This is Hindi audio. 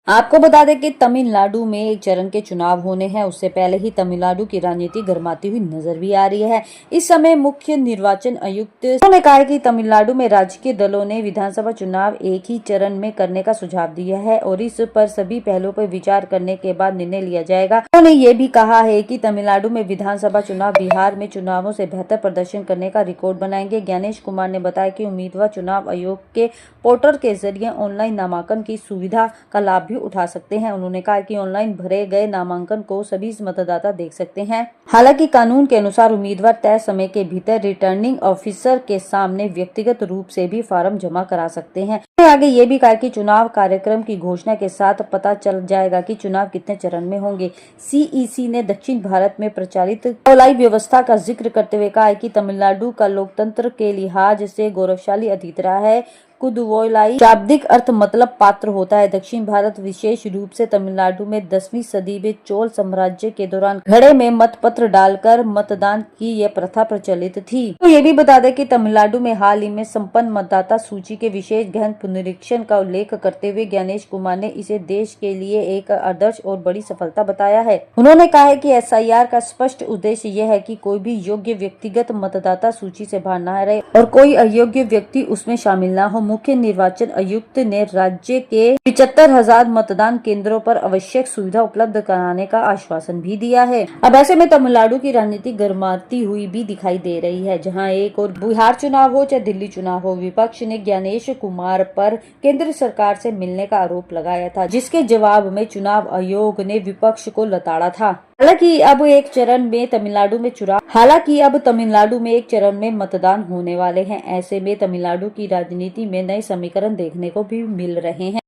आपको बता दें कि तमिलनाडु में एक चरण के चुनाव होने हैं। उससे पहले ही तमिलनाडु की राजनीति गर्माती हुई नजर भी आ रही है। इस समय मुख्य निर्वाचन आयुक्त ने कहा है कि तमिलनाडु में राजकीय दलों ने विधानसभा चुनाव एक ही चरण में करने का सुझाव दिया है और इस पर सभी पहलुओं पर विचार करने के बाद निर्णय लिया जाएगा। उन्होंने ये भी कहा है कि तमिलनाडु में विधानसभा चुनाव बिहार में चुनावों से बेहतर प्रदर्शन करने का रिकॉर्ड बनाएंगे। ज्ञानेश कुमार ने बताया कि उम्मीदवार चुनाव आयोग के पोर्टल के जरिए ऑनलाइन नामांकन की सुविधा का लाभ भी उठा सकते हैं। उन्होंने कहा कि ऑनलाइन भरे गए नामांकन को सभी मतदाता देख सकते हैं। हालांकि कानून के अनुसार उम्मीदवार तय समय के भीतर रिटर्निंग ऑफिसर के सामने व्यक्तिगत रूप से भी फॉर्म जमा करा सकते हैं। आगे ये भी कहा कि चुनाव कार्यक्रम की घोषणा के साथ पता चल जाएगा कि चुनाव कितने चरण में होंगे। सीईसी ने दक्षिण भारत में प्रचलित चौलाई व्यवस्था का जिक्र करते हुए कहा है कि तमिलनाडु का लोकतंत्र के लिहाज से गौरवशाली अतीत रहा है। कुदवोलाई शाब्दिक अर्थ मतलब पात्र होता है। दक्षिण भारत विशेष रूप से तमिलनाडु में 10वीं सदी में चोल साम्राज्य के दौरान घड़े में मतपत्र डालकर मतदान की यह प्रथा प्रचलित थी। तो ये भी बता दें कि तमिलनाडु में हाल ही में संपन्न मतदाता सूची के विशेष गहन पुनरीक्षण का उल्लेख करते हुए ज्ञानेश कुमार ने इसे देश के लिए एक आदर्श और बड़ी सफलता बताया है। उन्होंने कहा है कि एसआईआर का स्पष्ट उद्देश्य यह है कि कोई भी योग्य व्यक्तिगत मतदाता सूची से बाहर न रहे और कोई अयोग्य व्यक्ति उसमें शामिल न हो। मुख्य निर्वाचन आयुक्त ने राज्य के 75,000 मतदान केंद्रों पर आवश्यक सुविधा उपलब्ध कराने का आश्वासन भी दिया है। अब ऐसे में तमिलनाडु की राजनीति गर्माती हुई भी दिखाई दे रही है। जहां एक और बिहार चुनाव हो चाहे दिल्ली चुनाव हो, विपक्ष ने ज्ञानेश कुमार पर केंद्र सरकार से मिलने का आरोप लगाया था, जिसके जवाब में चुनाव आयोग ने विपक्ष को लताड़ा था। हालांकि अब तमिलनाडु में एक चरण में मतदान होने वाले हैं। ऐसे में तमिलनाडु की राजनीति में नए समीकरण देखने को भी मिल रहे हैं।